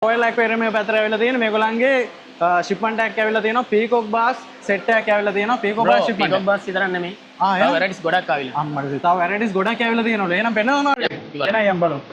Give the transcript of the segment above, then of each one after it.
Royal aquarium එක පැත්තට ඇවිල්ලා තියෙන මේගොල්ලන්ගේ ෂිප්මන්ට් එකක් ඇවිල්ලා තියෙනවා පීකොක් බාස් සෙට් එකක් ඇවිල්ලා තියෙනවා පීකොක් බාස් ෂිප්මන්ට් පීකොක් බාස් විතරක් නෙමෙයි තව වැරයිටිස් ගොඩක් ආවිලා අම්මට තව වැරයිටිස් ගොඩක් ඇවිල්ලා තියෙනවලු එහෙනම් පෙන්නනවා එනයි යම් බලමු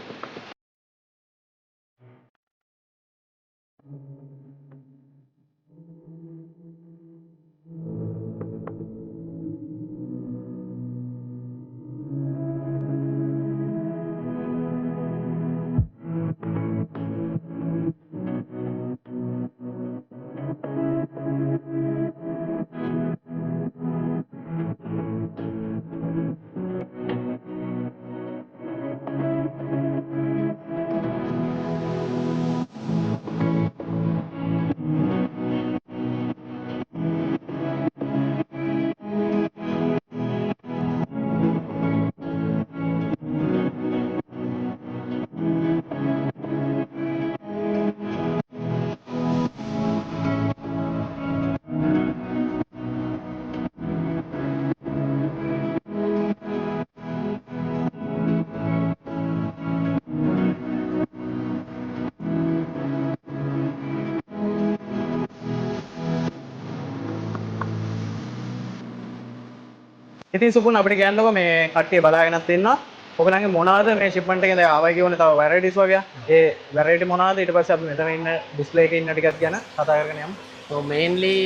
ඉතින් සුපුන් අපිට කියන්නකො මේ කට්ටිය බලාගෙනත් ඉන්නවා. ඔයගලන්ගේ මොනවාද මේ ෂිප්මන්ට් එකෙන් දැන් ආවයි කියවනේ තව වැරයිටිස් වගේ. ඒ වැරයිටි මොනවාද ඊට පස්සේ අපි මෙතන ඉන්න ඩිස්ප්ලේ එකේ ඉන්න ටිකක් ගැන කතා කරගෙන යමු. So mainly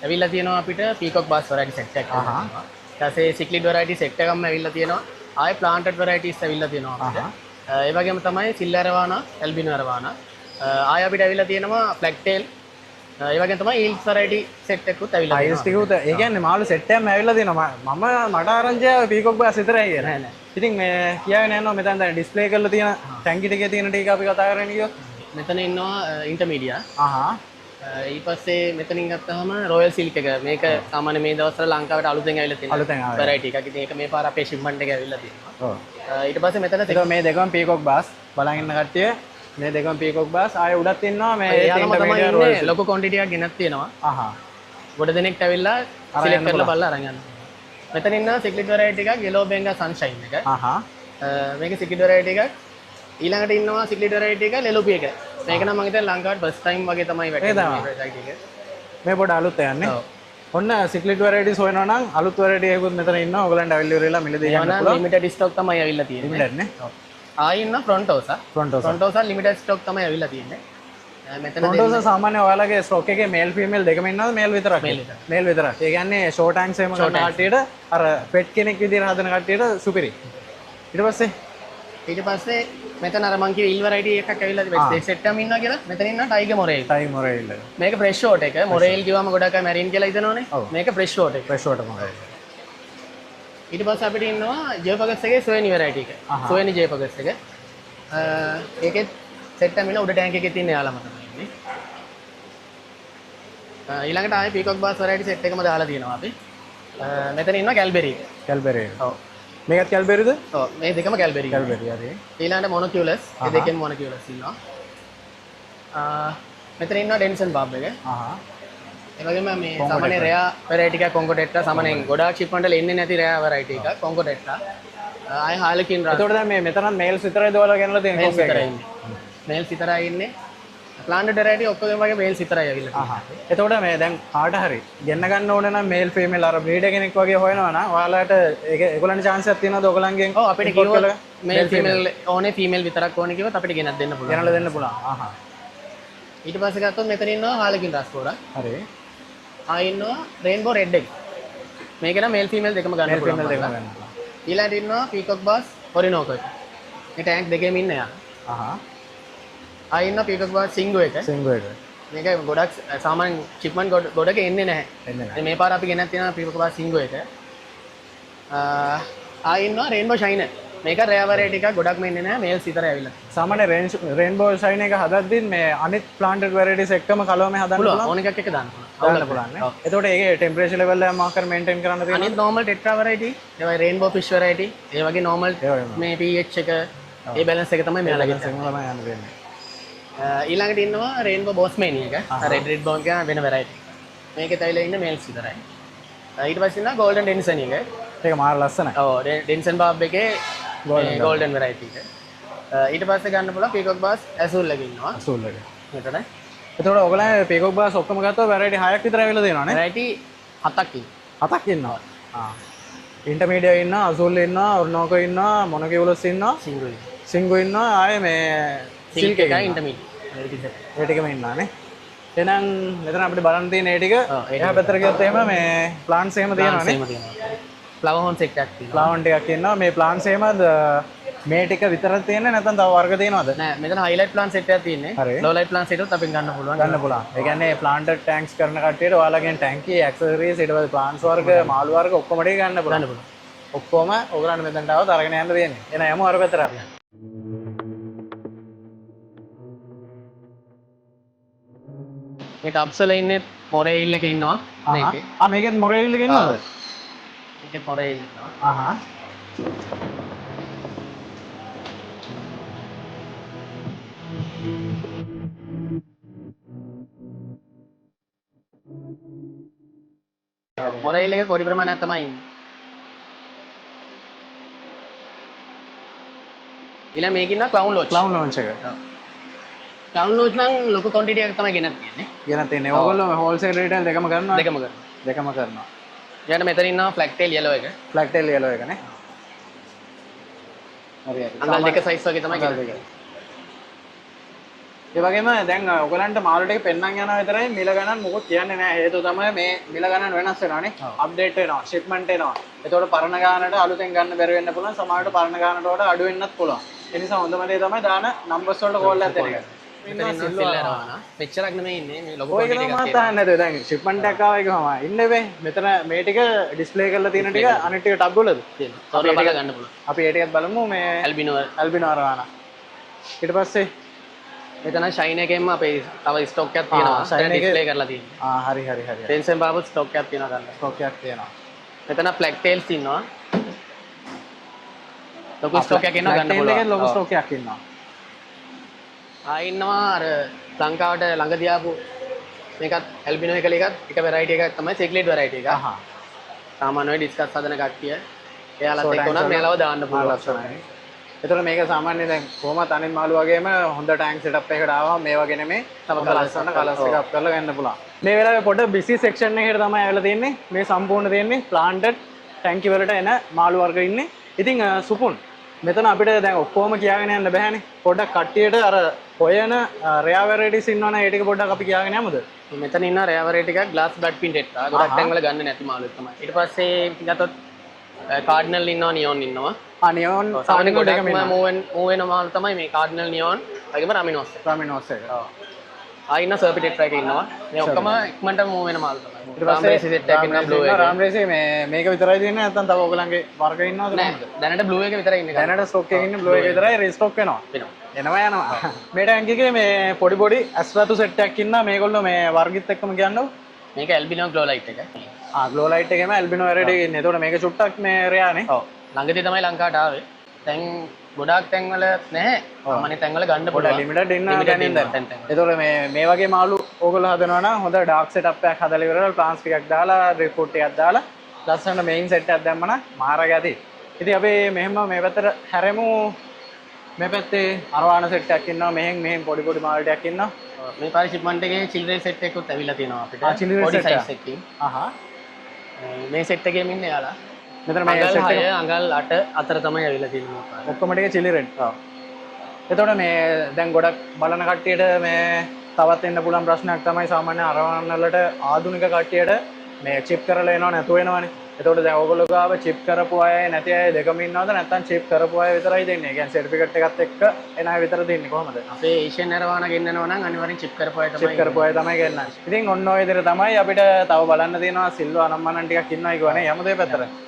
ඇවිල්ලා තියෙනවා අපිට peacock bass variety set එකක්. ඊට පස්සේ cichlid variety set එකක්ම ඇවිල්ලා තියෙනවා. ආයේ planted varieties ඇවිල්ලා තියෙනවා අපිට. ඒ වගේම තමයි silver aravana, albino aravana. ආයේ අපිට ඇවිල්ලා තියෙනවා blacktail ඒ වගේ තමයි ඊල්ස් variety set එකකුත් ඇවිල්ලා තියෙනවා. ඊල්ස් ටිකුත් ඒ කියන්නේ මාළු සෙට් එකක්ම ඇවිල්ලා තියෙනවා. මම මට ආරංචිය පීකොක් බාස් විතරයි කියන්නේ. නෑ. ඉතින් මේ කියාගෙන යනවා මෙතන දැන් ඩිස්ප්ලේ කරලා තියෙන ටැංකි ටිකේ තියෙන ටික අපි කතා කරගෙන ගියොත් මෙතන ඉන්නවා ඉන්ටර්මීඩියා. ඊට පස්සේ මෙතනින් ගත්තාම රොයල් සිල්ක් එක. මේක සාමාන්‍ය මේ දවස්වල ලංකාවට අලුතෙන් ඇවිල්ලා තියෙන variety එකක්. ඉතින් ඒක මේ පාර අපේ shipment එක ඇවිල්ලා තියෙනවා. ඔව්. ඊට පස්සේ මෙතන මේ දෙකම පීකොක් බාස් බලන් ඉන්න කට්ටිය මේ දෙකම පීකොක් බාස් ආයේ උඩත් ඉන්නවා මේ යාලම තමයි ඉන්නේ ලොකු quantity එකක් ගෙනත් තියෙනවා. ගොඩ දෙනෙක් ඇවිල්ලා සිලෙක්ට් කරලා බලලා අරන් යනවා. මෙතන ඉන්න cichlid variety එකක් yellow benga sunshine එක. මේක cichlid variety එකක්. ඊළඟට ඉන්නවා cichlid variety එක ලෙලුපි එක. මේක නම් මම හිතන්නේ ලංකාවට first time වගේ තමයි වැටෙන්නේ. මේ පොඩ අලුත් යන්නේ. ඔන්න cichlid varieties හොයනවා නම් අලුත් variety එකකුත් මෙතන ඉන්නවා. ඔයගලන්ට ඇවිල්ලා ඉවරලා මිලදී ගන්න පුළුවන්. limited stock තමයි ඇවිල්ලා තියෙන්නේ. limited නේ. ආයි ඉන්න Frontosa limited stock තමයි ඇවිල්ලා තියෙන්නේ. මෙතන Frontosa සාමාන්‍ය ඔයාලගේ ස්ටොක් එකේ මේල් ෆීමේල් දෙකම ඉන්නවද මේල් විතරක්? මේල් විතරක්. ඒ කියන්නේ ෂෝට් හෑන්ඩ්ස් එහෙම ගන්න කට්ටියට අර පෙට් කෙනෙක් විදිහට හදන කට්ටියට සුපිරි. ඊට පස්සේ මෙතන අර මං කිව්ව ඉල් variety එකක් ඇවිල්ලා තිබෙන්නේ සෙට් එකම ඉන්නවා කියලා. මෙතන ඉන්න ටයිගර් මොරේල්. මේක fresh short එක. මොරේල් කිව්වම ගොඩක් අය මැරින් කියලා හිතනවනේ. මේක fresh short එක. fresh short මොරේල්. ඊට පස්සේ අපිට ඉන්නවා ජේපගස් එකේ සොයනි variety එක. සොයනි ජේපගස් එක. ඒකෙත් සෙට් එකම ඉන්න උඩ ටැංක් එකේ තියෙන යාලම තමයි ඉන්නේ. ඊළඟට ආයේ peacock bass variety set එකම දාලා තියෙනවා අපි. මෙතන ඉන්නවා කැල්බෙරි. ඔව්. මේකත් කැල්බෙරිද? ඔව් මේ දෙකම කැල්බෙරි. හරි. ඊළඟට මොනොකියුලස්. මේ දෙකෙන් මොනොකියුලස් ඉන්නවා. මෙතන ඉන්නවා ඩෙන්සන් බාබ් එක. ඒ වගේම මේ සාමාන්‍ය රෙයා variety එකක් කොන්ගෝ ටෙට්‍රා සාමාන්‍යයෙන් ගොඩාක් shipment වල එන්නේ නැති රෙයා variety එකක් කොන්ගෝ ටෙට්‍රා. ආයේ හාලකින් රා. එතකොට දැන් මේ මෙතනත් මේල්ස් විතරයි දවලා ගෙනලා තියෙන්නේ මේල්ස් විතරයි ඉන්නේ. මේල්ස් විතරයි ඉන්නේ. planted variety ඔක්කොම වගේ මේල්ස් විතරයි අවිල්ලා තියෙන්නේ. එතකොට මේ දැන් කාට හරි ගෙන්න ගන්න ඕන නම් මේල් ෆීමේල් අර බ්‍රීඩර් කෙනෙක් වගේ හොයනවා නම් ඔයාලට ඒගොල්ලන්ට chance එකක් තියෙනවද ඔයගලන්ගෙන්? ඔව් අපිට කිව්වොත් මේල් ෆීමේල් ඕනේ ෆීමේල් විතරක් ඕනේ කිව්වොත් අපිට ගෙනත් දෙන්න පුළුවන්. ගෙනලා දෙන්න පුළුවන්. ඊට පස්සේ ගත්තොත් මෙතන ඉන්නවා හාලකින් රස්කෝරා. හරි. ආයෙ ඉන්නවා රේන්බෝ රෙඩ් එක. මේක නම් මේල් ෆීමේල් දෙකම ගන්න පුළුවන්. ඊළඟට ඉන්නවා පීකොක් බාස් ඔරිනෝකෝ එක. මේ ටැංක් දෙකේම ඉන්න යා. ආයෙ ඉන්නවා පීකොක් බාස් සිංගෝ එක. මේක ගොඩක් සාමාන්‍ය shipment ගොඩක එන්නේ නැහැ. මේ පාර අපි ගෙනත් තියෙනවා පීකොක් බාස් සිංගෝ එක. ආයෙ ඉන්නවා රේන්බෝ ෂයිනර්. මේක රෙයා variety එකක් ගොඩක්ම එන්නේ නැහැ මේල්ස් විතරයි ඇවිල්ලා. සාමාන්‍ය රේන්බෝ ෂයින් එක හදද්දී මේ අනිත් planted varieties එක්කම කලවම හදන්න පුළුවන්. ඕන එකක් එක දාන්න පුළුවන් නේ. එතකොට ඒකේ temperature level එක මාකර් maintain කරන්න තියෙනවා. අනිත් normal tetra variety, ඒ වගේ rainbow fish variety, ඒ වගේ normal මේ pH එක ඒ balance එක තමයි මෙයාලා ගන්න තියෙන්නේ. ඊළඟට ඉන්නවා rainbow bosmania එක. red bone එක වෙන variety. මේකේ තයිලා ඉන්න males විතරයි. ඊට පස්සේ ඉන්නවා golden denson එක. ඒක මාර ලස්සනයි. ඔව් denson barb එකේ golden variety එක. ඊට පස්සේ ගන්න පුළුවන් පීකොක් බාස් ඇසුල් එකක ඉන්නවා. අසූල් එක. මෙතන. එතකොට ඔයගොල්ලෝ පීකොක් බාස් ඔක්කොම ගත්තොත් වැරයිටි 6ක් විතර ඇවිල්ලා තියෙනවානේ. වැරයිටි 7ක් ඉන්නවා. 7ක් ඉන්නවා. ආ. ඉන්ටර්මීඩියට් ඉන්නවා, අසූල් ඉන්නවා, ඔර්නෝකෝ ඉන්නවා, මොනොකියුලස් ඉන්නවා, සිංගල්. සිංගු ඉන්නවා, ආයේ මේ සිල්ක් එකයි ඉන්ටර්මීඩියට්. ඒ ටිකම ඉන්නානේ. එහෙනම් මෙතන අපිට බලන්න තියෙන ඒ ටික ඒ එහා පැත්තට ගියොත් එහෙම මේ ප්ලාන්ට්ස් එහෙම තියෙනවානේ. එහෙම තියෙනවා. ෆ්ලවර් හෝන් සෙට් එකක් තියෙනවා. ප්ලාන්ට් ටිකක් ඉන්නවා. මේ ප්ලාන්ට්ස් එහෙමද මේ ටික විතරක් තියෙන්නේ නැත්නම් තව වර්ග තියෙනවද? නෑ මෙතන හයිලයිට් ප්ලාන්ට් සෙට් එකක් තියෙන්නේ. හරි. ලෝ ලයිට් ප්ලාන්ට් සෙට් එකත් අපෙන් ගන්න පුළුවන්. ගන්න පුළුවන්. ඒ කියන්නේ ප්ලාන්ටඩ් ටැන්ක්ස් කරන කට්ටියට ඔයාලගෙන් ටැංකිය, ඇක්සසරිස්, ඊට පස්සේ ප්ලාන්ට්ස් වර්ග, මාළු වර්ග ඔක්කොම ටික ගන්න පුළුවන්. ගන්න පුළුවන්. ඔක්කොම ඔයගලන්ට මෙතනට આવත් අරගෙන යන්න තියෙන්නේ. එහෙනම් යමු අර පැත්තට අපි. මේ ටබ්ස්වල ඉන්නේ මොරේල් එකේ ඉන්නවා. මේකේ. මේකෙත් මොරේල් එක ඉන්නවද? මේකේ මොරේල් ඉන්නවා. ආහා. මොරේල් එකේ පොඩි ප්‍රමාණයක් තමයි ඉන්නේ. ඊළඟ මේක ඉන්නවා ක්ලවුන් ලෝච්. ක්ලවුන් ලොන්ච් එක. ක්ලවුන් ලෝච් නම් ලොකු ක්වොන්ටිටි එකක් තමයි ගෙනත් තියෙන්නේ. ගෙනත් තියෙන්නේ. ඕගොල්ලෝ හෝල්සේල් රීටේල් දෙකම කරනවා. දෙකම කරනවා. දෙකම කරනවා. ඊට මෙතන ඉන්නවා ෆ්ලැග් ටේල් යෙලෝ එක. ෆ්ලැග් ටේල් yellow එකනේ. හරි හරි. අඟල් දෙක සයිස් වගේ තමයි ගෙනත්. ඒ වගේම දැන් ඔයගලන්ට මාළු ටික පෙන්නන් යනවා විතරයි මිල ගණන් මොකොත් කියන්නේ නැහැ. හේතුව තමයි මේ මිල ගණන් වෙනස් වෙනවානේ. අප්ඩේට් වෙනවා, ෂිප්මන්ට් එනවා. ඒතකොට පරණ ගානට අලුතෙන් ගන්න බැරි වෙන්න පුළුවන්. සමහරවිට පරණ ගානට වඩා අඩු වෙන්නත් පුළුවන්. ඒ නිසා හොඳම දේ තමයි දාන නම්බර්ස් වලට කෝල් එකක් දෙන එක. මෙතන ඉන්නවා සිල්වර් ආනා. මෙච්චරක් නෙමෙයි ඉන්නේ මේ ලොකු ඔය ක්වොන්ටිටි කෙනා එකක් මාත් අහන්නේ නැතුව දැන් ෂිප්මන්ට් එකක් ආවා එකම ඉන්නේ වෙයි. මෙතන මේ ටික ඩිස්ප්ලේ කරලා තියෙන ටික අනිත් ටික ටබ් වලද? තියෙනවා. තෝරලා බලලා ගන්න පුළුවන්. අපි ඒ ටිකත් බලමු මේ ඇල්බිනෝ ඇල්බිනෝ අරවානා. ඊට පස්සේ මෙතන ෂයින් එකෙන්ම අපේ තව ස්ටොක් එකක් තියෙනවා. ෂයින් එකේ ඩිස්ප්ලේ කරලා තියෙනවා. හරි හරි හරි. ටෙන්සන් බාබුත් ස්ටොක් එකක් තියෙනවා ගන්න. ස්ටොක් එකක් තියෙනවා. මෙතන ෆ්ලැග් ටේල්ස් ඉන්නවා. ලොකු ස්ටොක් එකක් ඉන්නවා ගන්න පුළුවන්. පුළුවන්. ලොකු ස්ටොක් එකක් ඉන්නවා. ඉන්නවා අර ලංකාවට ළඟදී ආපු මේකත් ඇල්බිනෝ එකල එකත් එක වෙරයිටි එකක් තමයි සිග්ලිඩ් වෙරයිටි එක. සාමාන්‍යයෙන් ඩිස්කස් හදන කට්ටිය එයාලත් එක්ක උනා මේලව දාන්න පුළුවන්. ඒතර මේක සාමාන්‍යයෙන් දැන් කොහොමද අනිත් මාළු වගේම හොඳ ටැංක් සෙටප් එකකට ආවම මේ වගේ නෙමෙයි තව ලස්සන කලර්ස් එක අප් කරලා ගන්න පුළුවන්. මේ වෙලාවේ පොඩ බිසි සෙක්ෂන් එකකට තමයි ඇවිල්ලා තියෙන්නේ. මේ සම්පූර්ණ තියෙන්නේ ප්ලාන්ටඩ් ටැංකි වලට එන මාළු වර්ග ඉන්නේ. ඉතින් සුපුන් මෙතන අපිට දැන් ඔක්කොම කියාගෙන යන්න බෑනේ. පොඩ්ඩක් කට්ටියට අර හොයන රෙයා වෙරයිටිස් ඉන්නවනේ ඒ ටික පොඩ්ඩක් අපි කියාගෙන යමුද? මෙතන ඉන්න රෙයා වෙරයිටි එකක් ග්ලාස් බ්ලඩ් පින්ටෙඩ් එක. ගොඩක් තැන් වල ගන්න නැති මාළුවෙක් තමයි. ඊට පස්සේ ගත්තොත් කාඩිනල් ඉන්නවා නියෝන් ඉන්නවා. නියෝන් සාමාන්‍ය ගොඩක්ම මූව් වෙන මාළු තමයි මේ කාඩිනල් නියෝන් වගේම රමිනෝස් එක. රමිනෝස් එක. ඔව්. ඉන්න සර්පිටෙට්‍රා එක ඉන්නවා. මේ ඔක්කොම ඉක්මනට මූව් වෙන මාළු තමයි. ඊට පස්සේ සෙට් එකක් ඉන්නවා බ්ලූ එක. රාම්රේසි මේක විතරයි තියෙන්නේ නැත්නම් තව ඔයගලන්ගේ වර්ග ඉන්නවද කොහොමද? දැනට බ්ලූ එක විතරයි ඉන්නේ. දැනට ස්ටොක් එකේ ඉන්නේ බ්ලූ එක විතරයි රීස්ටොක් වෙනවා. යනවා. මේ ටැංක් එකේ මේ පොඩි පොඩි ඇස්රතු සෙට් එකක් ඉන්නවා. මේගොල්ලෝ මේ වර්ගිත් එක්කම කියන්නකො. මේක ඇල්බිනෝ ග්ලෝ ලයිට් එක. ග්ලෝ ලයිට් එකේම ඇල්බිනෝ වෙරයිටි එක ඉන්නේ. ඒතකොට මේක චුට්ටක් මේ රෙයානේ. ඔව්. ළඟදී තමයි ලංකාවට ආවේ. දැන් ගොඩාක් තැන්වල නැහැ. සාමාන්‍ය තැන්වල ගන්න පොඩ්ඩක් ලිමිටඩ් ඉන්න ගන්නේ දැන්. ඒතකොට මේ වගේ මාළු ඕගොල්ලෝ හදනවා නම් හොඳ ඩාර්ක් සෙටප් එකක් හදලා ඉවරලා ප්ලාන්ට්ස් ටිකක් දාලා රිපෝට් ටිකක් දාලා ලස්සන මේයින් සෙට් එකක් දැම්ම නම් මාරගයදී. ඉතින් අපි මෙහෙම මේ පැත්තට හැරෙමු. මේ පැත්තේ අරවාන සෙට් එකක් ඉන්නවා. මෙහෙන් පොඩි පොඩි මාළු ටිකක් ඉන්නවා. මේ පාරේ ෂිප්මන්ට් එකේ චිල්ඩ්‍රන් සෙට් එකකුත් ඇවිල්ලා තියෙනවා අපිට. පොඩි සයිස් එකකින්. මේ සෙට් එකේම ඉන්නේ යාලා. මෙතන මේ සෙට් එක අඟල් 8 අතර තමයි ඇවිල්ලා තියෙන්නේ. ඔක්කොම ටික චිලි රෙඩ්. ඔව්. එතකොට මේ දැන් ගොඩක් බලන කට්ටියට මේ තවත් එන්න පුළුවන් ප්‍රශ්නයක් තමයි සාමාන්‍ය අරවන්න වලට ආධුනික කට්ටියට මේ චිප් කරලා එනව නැතු වෙනවනේ. එතකොට දැන් ඕගොල්ලෝ ගාව චිප් කරපු අය නැති අය දෙකම ඉන්නවද නැත්නම් චිප් කරපු අය විතරයි දෙන්නේ? ඒ කියන්නේ සර්ටිෆිකේට් එකත් එක්ක එන අය විතර දෙන්නේ කොහමද? අපේ ඒෂියන් අරවාන ගෙන්නනවා නම් අනිවාර්යෙන් චිප් කරපු අය තමයි. චිප් කරපු අය තමයි ගෙන්නන්නේ. ඉතින් ඔන්න ඔය විදිහට තමයි අපිට තව බලන්න තියෙනවා සිල්වා අනම්මනන් ටිකක් ඉන්නවයි කියවනේ. යමුද මේ පැත්තට?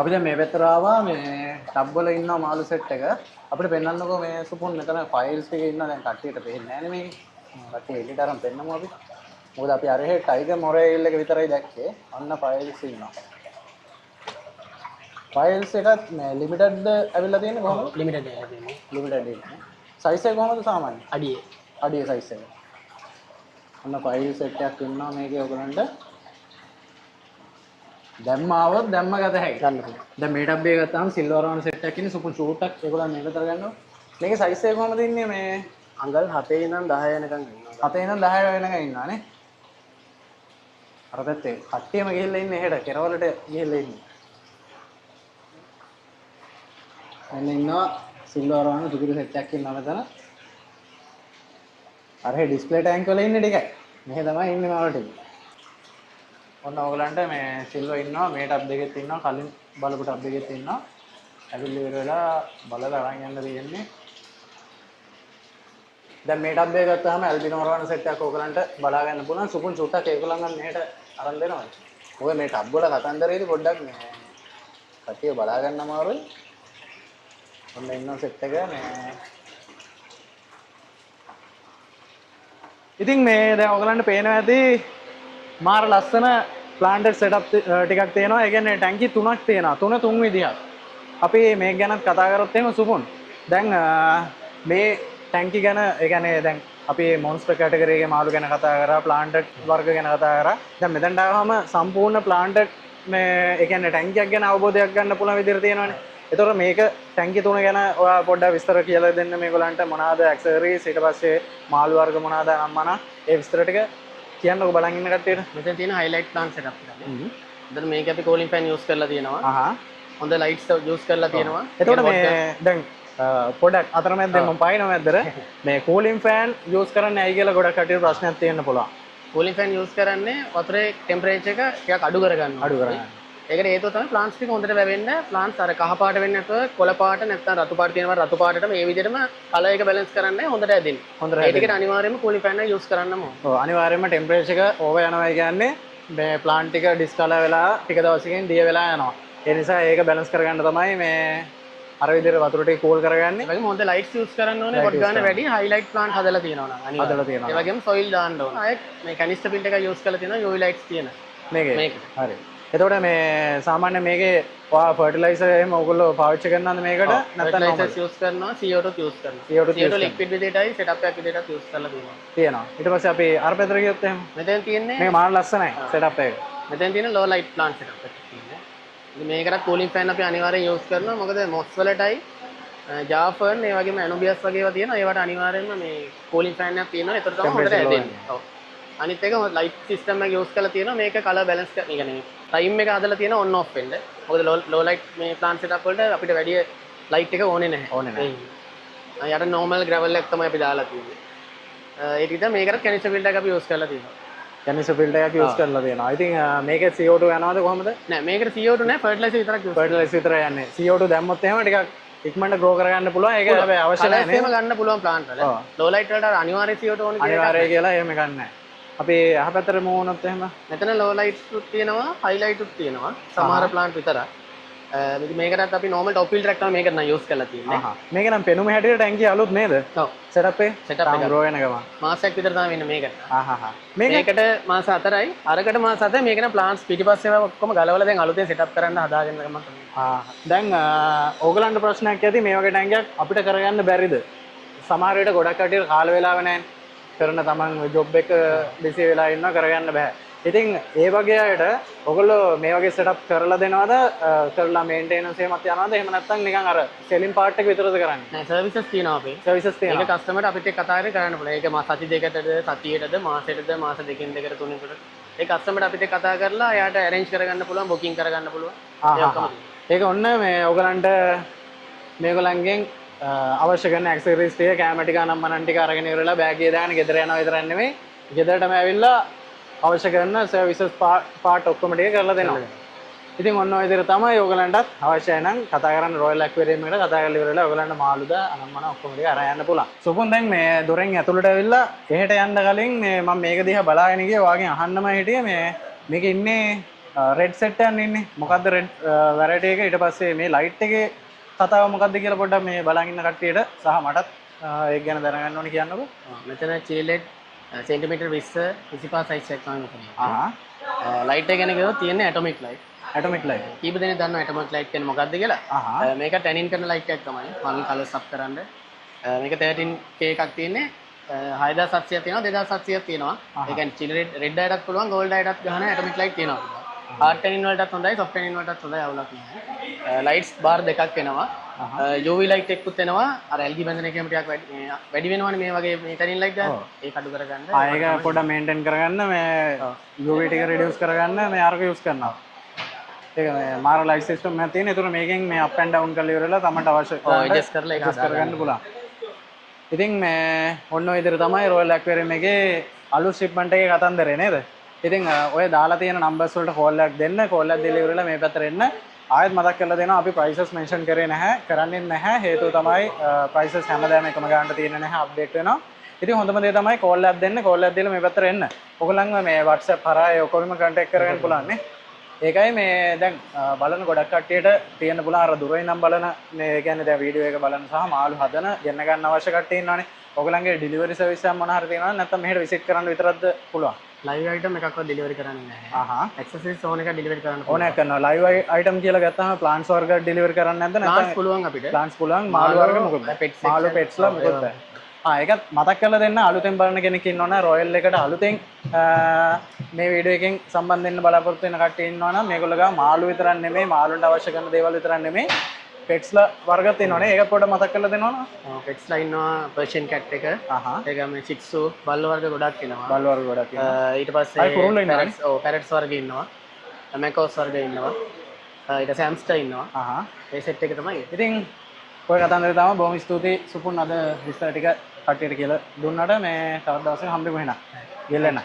අපි දැන් මේ පැත්තට ආවා මේ ටබ් වල ඉන්න මාළු සෙට් එක. අපිට පෙන්වන්නකෝ මේ සුපුන් මෙතන ෆයිල්ස් ටික ඉන්න දැන් කට්ටියට පේන්නේ නැහැ නේ මේක. කට්ටිය එලිට අරන් පෙන්නමු අපි. මොකද අපි අර හේ ටයිගර් මොරේල් එක විතරයි දැක්කේ. අන්න ෆයිල්ස් ඉන්නවා. ෆයිල්ස් එකත් මේ ලිමිටඩ්ද ඇවිල්ලා තියෙන්නේ කොහොමද? ලිමිටඩ් එකක් තියෙන්නේ. ලිමිටඩ් ඉන්නේ. සයිස් එක කොහොමද සාමාන්‍ය? අඩියේ සයිස් එක. අන්න ෆයිල් සෙට් එකක් ඉන්නවා මේකේ ඔයගලන්ට. දැම්ම ආවොත් දැම්ම ගත හැකියි. ගන්න පුළුවන්. දැන් මේ ටබ් එක ගත්තාම සිල්වර් වන සෙට් එකක් ඉන්නේ සුපුන් ෂූට් එකක් ඒගොල්ලන් මේක විතර ගන්නවා. මේකේ සයිස් එක කොහමද ඉන්නේ මේ අඟල් 7 ඉඳන් 10 වෙනකන් ඉන්නවා. 7 ඉඳන් 10 වෙනකන් ඉන්නවානේ. අර පැත්තේ කට්ටියම ගිහිල්ලා ඉන්නේ එහෙට කෙරවලට ගිහිල්ලා ඉන්නේ. එන්න ඉන්නවා සිල්වර් වන සුපුරු සෙට් එකක් ඉන්නවා මෙතන. අර හේ ඩිස්ප්ලේ ටැංක් වල ඉන්නේ ටිකයි. මෙහෙ තමයි ඉන්නේ මාවලට. ඔන්න ඔයගලන්ට මේ සිල්වර් ඉන්නවා මේ ටබ් දෙකෙත් ඉන්නවා කලින් බලපු ටබ් දෙකෙත් ඉන්නවා. ඇවිල්ලි ඉවර වෙලා බලලා අරන් යන්න තියෙන්නේ. දැන් මේ ටබ් එක ගත්තාම ඇල්බිනෝ වරවන සෙට් එකක් ඔයගලන්ට බලා ගන්න පුළුවන් සුපුන් චුට්ටක් ඒගොල්ලන් මෙහෙට අරන් දෙනවා. ඔය මේ ටබ් වල කතන්දරේදී පොඩ්ඩක් මේ කට්ටිය බලා ගන්න අමාරුයි. ඔන්න ඉන්න සෙට් එක මේ ඉතින් මේ දැන් ඔයගලන්ට පේනවා ඇති මාර ලස්සන ප්ලාන්ටඩ් සෙටප් ටිකක් තියෙනවා. ඒ කියන්නේ ටැංකි 3ක් තියෙනවා. තුන් විදිහක්. අපි මේක ගැනත් කතා කරොත් එහෙම සුපුන්. දැන් මේ ටැංකි ගැන ඒ කියන්නේ දැන් අපි මොන්ස්ටර් කැටගරි එකේ මාළු ගැන කතා කරා, ප්ලාන්ටඩ් වර්ග ගැන කතා කරා. දැන් මෙතනට ආවම සම්පූර්ණ ප්ලාන්ටඩ් මේ ඒ කියන්නේ ටැංකියක් ගැන අවබෝධයක් ගන්න පුළුවන් විදිහට තියෙනවානේ. ඒතකොට මේක ටැංකි 3 ගැන ඔයා පොඩ්ඩක් විස්තර කියලා දෙන්න මේගොල්ලන්ට මොනවාද ඇක්සසරිස් ඊට පස්සේ මාළු වර්ග මොනවාද අම්මනා ඒ විස්තර ටික කියන්නකො බලන් ඉන්න කට්ටියට. මෙතන තියෙන highlight plant setup එක. දැන් මේක අපි cooling fan use කරලා තියෙනවා. හොඳ lights use කරලා තියෙනවා. එතකොට මේ දැන් පොඩක් අතරමැද්දෙන් මම පායිනවා මැද්දට මේ cooling fan use කරන්නේ ඇයි කියලා ගොඩක් කට්ටියට ප්‍රශ්නයක් තියෙන්න පුළුවන්. cooling fan use කරන්නේ වතුරේ temperature එක ටිකක් අඩු කරගන්න. අඩු කරගන්න. ඒකට හේතුව තමයි plants ටික හොඳට වැවෙන්න plants අර කහ පාට වෙන්නේ නැතුව කොළ පාට නැත්නම් රතු පාට තියෙනවා රතු පාටට මේ විදිහටම කලර් එක balance කරන්න හොඳට ඇදෙන්නේ. ඒ ටිකට අනිවාර්යයෙන්ම cooling fan එක use කරන්නම ඕන. ඔව් අනිවාර්යයෙන්ම temperature එක ඕවර් යනවා කියන්නේ මේ plant ටික discolor වෙලා ටික දවසකින් දිය වෙලා යනවා. ඒ නිසා ඒක balance කරගන්න තමයි මේ අර විදිහට වතුර ටික cool කරගන්නේ. ඒ වගේම හොඳ lights use කරන්න ඕනේ. කොට ගන්න වැඩි highlight plant හදලා තියෙනවා නම් අනිවාර්යයෙන්. හදලා තියෙනවා. ඒ වගේම soil දාන්න ඕනේ. ආයෙත් මේ canister filter එක use කරලා තියෙනවා UV lights තියෙන. මේක. හරි. එතකොට මේ සාමාන්‍ය මේකේ ඔයා ෆර්ටිලයිසර් එහෙම ඔයගොල්ලෝ පාවිච්චි කරනවද මේකට නැත්නම් ෆර්ටිලයිසර්ස් use කරනවා CO2 use කරනවා CO2 liquid විදිහටයි setup එකක් විදිහට use කරලා තියෙනවා ඊට පස්සේ අපි අර පැත්තට ගියොත් එහෙම මෙතෙන් තියෙන්නේ මේක මාන ලස්සනයි setup එක මෙතෙන් තියෙන low light plant setup එකක් තියෙන්නේ ඉතින් මේකට cooling fan අපි අනිවාර්යෙන් use කරනවා මොකද moss වලටයි java fern ඒ වගේම anubias වගේ ඒවා තියෙනවා ඒවට අනිවාර්යෙන්ම මේ cooling fan එකක් තියෙනවා ඒතර තමයි හොඳට ඇදෙන්නේ ඔව් අනිත් එක light system එක use කරලා තියෙනවා මේක color balance එක කියන්නේ time එක හදලා තියෙන on off වෙන්න. මොකද low light මේ plant setup වලට අපිට වැඩි light එක ඕනේ නැහැ. යට normal gravel එක තමයි අපි දාලා තියෙන්නේ. ඒක විතර මේකට canister filter එක අපි use කරලා තියෙනවා. canister filter එකක් use කරලා තියෙනවා. ඉතින් මේකේ CO2 යනවද කොහමද? නෑ මේකට CO2 නෑ fertilizer විතරක් use කරනවා. fertilizer විතරයි යන්නේ. CO2 දැම්මොත් එහෙම ටිකක් ඉක්මනට grow කරගන්න පුළුවන්. ඒක හැබැයි අවශ්‍ය නැහැ නේද? එහෙම ගන්න පුළුවන් plant වල. low light වලට අනිවාර්ය CO2 ඕනේ කියලා. අනිවාර්යයි කියලා එහෙම ගන්න නැහැ. අපි අහපැත්තට මූණොත් එහෙම මෙතන low lights උත් තියෙනවා high light උත් තියෙනවා සමහර plant විතරක් මේකටත් අපි normal top filter එකක් තමයි මේකට නම් use කරලා තියෙන්නේ මේක නම් පෙනුම හැටියට ටැංකිය අලුත් නේද ඔව් setup එක grow වෙන ගමන් මාසයක් විතර තමයි වෙන්නේ මේකට මාස 4යි අරකට මාස 7යි මේක නම් plants පිටිපස්සේ ඔක්කොම ගලවලා දැන් අලුතෙන් setup කරන්න හදාගෙන ගමන් දැන් ඕගලන්ට ප්‍රශ්නයක් ඇති මේ වගේ ටැංකියක් අපිට කරගන්න බැරිද සමහර විට ගොඩක් කටියට කාල වේලාව නැහැ කරන තමන් ජොබ් එක බිසි වෙලා ඉන්නවා කරගන්න බෑ. ඉතින් ඒ වගේ අයට ඔයගොල්ලෝ මේ වගේ සෙටප් කරලා දෙනවද? කරලා මේන්ටේනන්ස් එහෙමත් යනවද? එහෙම නැත්නම් නිකන් අර සෙලින් පාර්ට් එක විතරද කරන්නේ? නෑ සර්විසස් තියෙනවා අපේ. සර්විසස් තියෙනවා. ඒක කස්ටමර්ට අපිට කතා කරලා කරන්න පුළුවන්. ඒක මාස සති දෙකකටද, සතියකටද, මාසෙටද, මාස දෙකෙන් දෙකට තුනෙකට. ඒ කස්ටමර්ට අපිට කතා කරලා එයාට arrange කරගන්න පුළුවන්, booking කරගන්න පුළුවන්. ඒක ඔන්න මේ ඔයගලන්ට මේගොල්ලන්ගෙන් අවශ්‍ය කරන ඇක්සසරිස් ටික කැම ටික නම් මනන් ටික අරගෙන ඉවරලා බෑග් එකේ දාගෙන ගෙදර යනවා විතරක් නෙමෙයි ගෙදරටම ඇවිල්ලා අවශ්‍ය කරන සර්විසස් පාර්ට් ඔක්කොම ටික කරලා දෙනවා. ඉතින් ඔන්න ඔය විදිහට තමයි ඔයගලන්ටත් අවශ්‍යයි නම් කතා කරන්න රොයල් ඇක්වේරියම් එකට කතා කරලා ඉවරලා ඔයගලන්ට මාළුද අනම්මන ඔක්කොම ටික අරන් යන්න පුළුවන්. සුපුන් දැන් මේ දොරෙන් ඇතුළට ඇවිල්ලා එහෙට යන්න කලින් මේ මම මේක දිහා බලාගෙන ගියා ඔයාගෙන් අහන්නම හිටියේ මේකේ ඉන්නේ රෙඩ් සෙට් එකක් ඉන්නේ. මොකද්ද රෙඩ් වැරයිටි එක ඊට පස්සේ මේ ලයිට් එකේ කතාව මොකක්ද කියලා පොඩ්ඩක් මේ බලන් ඉන්න කට්ටියට සහ මටත් ඒක ගැන දැනගන්න ඕනේ කියන්නකෝ. මෙතන චීලෙට් සෙන්ටිමීටර් 20 25 සයිස් එකක් තමයි මෙතන. ලයිට් එක ගැන කිව්වොත් තියෙන්නේ ඇටොමික් ලයිට්. Atomic light. කීප දෙනෙක් දන්නවා ඇටොමික් ලයිට් කියන්නේ මොකක්ද කියලා? මේක ටැනින් කරන ලයිට් එකක් තමයි. මම කලර්ස් අප් කරන්න. මේක 13K එකක් තියෙන්නේ 6700ක් තියෙනවා 2700ක් තියෙනවා. ඒ කියන්නේ චීලෙට් රෙඩ් අයටත් පුළුවන් ගෝල්ඩ් අයටත් ගහන ඇටොමික් ලයිට් තියෙනවා. hard tannin වලටත් හොඳයි soft tannin වලටත් හොඳයි අවුලක් නැහැ. lights bar දෙකක් එනවා. UV light එකකුත් එනවා. අර LG බැඳෙන එකේම ටිකක් වැඩි වෙනවනේ මේ වගේ මේ tannin light ගන්න. ඒක අඩු කරගන්න. ඒක පොඩ්ඩක් මේන්ටේන් කරගන්න මේ UV ටික රිඩියුස් කරගන්න මේ අරක යූස් කරනවා. ඒක මේ මාර ලයිට් සිස්ටම් එකක් තියෙන. ඒතර මේකෙන් මේ අප් ඇන්ඩ් ඩවුන් කරලා ඉවරලා තමන්ට අවශ්‍ය adjust කරලා ඒක කරගන්න පුළුවන්. ඉතින් මේ ඔන්න ඔය විදිහට තමයි රොයල් ඇක්වේරියම් එකේ අලුත් ෂිප්මන්ට් එකේ කතන්දරේ නේද? ඉතින් ඔය දාලා තියෙන නම්බර්ස් වලට කෝල් එකක් දෙන්න. කෝල් එකක් දීලා ඉවරලා මේ පැත්තට එන්න. ආයෙත් මතක් කරලා දෙනවා අපි ප්‍රයිසස් මෙන්ෂන් කරේ නැහැ. කරන්නේ නැහැ. හේතුව තමයි ප්‍රයිසස් හැමදාම එකම ගන්නට තියෙන්නේ නැහැ. අප්ඩේට් වෙනවා. ඉතින් හොඳම දේ තමයි කෝල් එකක් දෙන්න. කෝල් එකක් දීලා මේ පැත්තට එන්න. ඔයගොල්ලන්ව මේ WhatsApp හරහා ඒ ඔක්කොම කන්ටැක්ට් කරගන්න පුළුවන් නේ. ඒකයි මේ දැන් බලන ගොඩක් කට්ටියට තියෙන පුළුවන් අර දුරින් නම් බලන මේ කියන්නේ දැන් වීඩියෝ එක බලන සහ මාළු හදන ගෙන්න ගන්න අවශ්‍ය කට්ටිය ඉන්නවනේ. ඔයගලන්ගේ ඩිලිවරි සර්විස් එකක් මොන හරි තියෙනවද නැත්නම් මෙහෙට විසිට් කරන්න විතරක්ද පුළුවන්? live item එකක්වත් delivery කරන්නේ නැහැ. accessories ඕන එක delivery කරන්න ඕනෑක් කරනවා. live item කියලා ගත්තාම plants වර්ග delivery කරන්නේ නැද්ද? plants පුළුවන් අපිට. plants පුළුවන් මාළු වර්ග මොකද? මාළු pets ලා මොකද? ඒකත් මතක් කරලා දෙන්න අලුතෙන් බලන කෙනෙක් ඉන්නවනම් රොයල් එකට අලුතෙන් මේ වීඩියෝ එකෙන් සම්බන්ධ වෙන්න බලාපොරොත්තු වෙන කට්ටිය ඉන්නවනම් මේගොල්ලෝ ගාව මාළු විතරක් නෙමෙයි මාළුන්ට අවශ්‍ය කරන දේවල් විතරක් නෙමෙයි pets ලා වර්ගත් ඉන්නවනේ. ඒක පොඩ්ඩක් මතක් කරලා දෙනවනම් pets ලා ඉන්නවා Persian cat එක. ඒක මේ Shih Tzu බල්ල වර්ග ගොඩක් ඉන්නවා. බල්ල වර්ග ගොඩක් ඉන්නවා. ඊට පස්සේ parrots වර්ග ඉන්නවා. macaws වර්ග ඉන්නවා. ඊට පස්සේ hamster ඉන්නවා. ඒ සෙට් එක තමයි. ඉතින් ඔය කතන්දරේ තමයි බොහොම ස්තුතියි සුපුන් අද විස්තර ටික කට්ටියට කියලා දුන්නාට මේ තවත් දවසක හම්බෙමු එහෙනම්. ගෙල්ලන්න.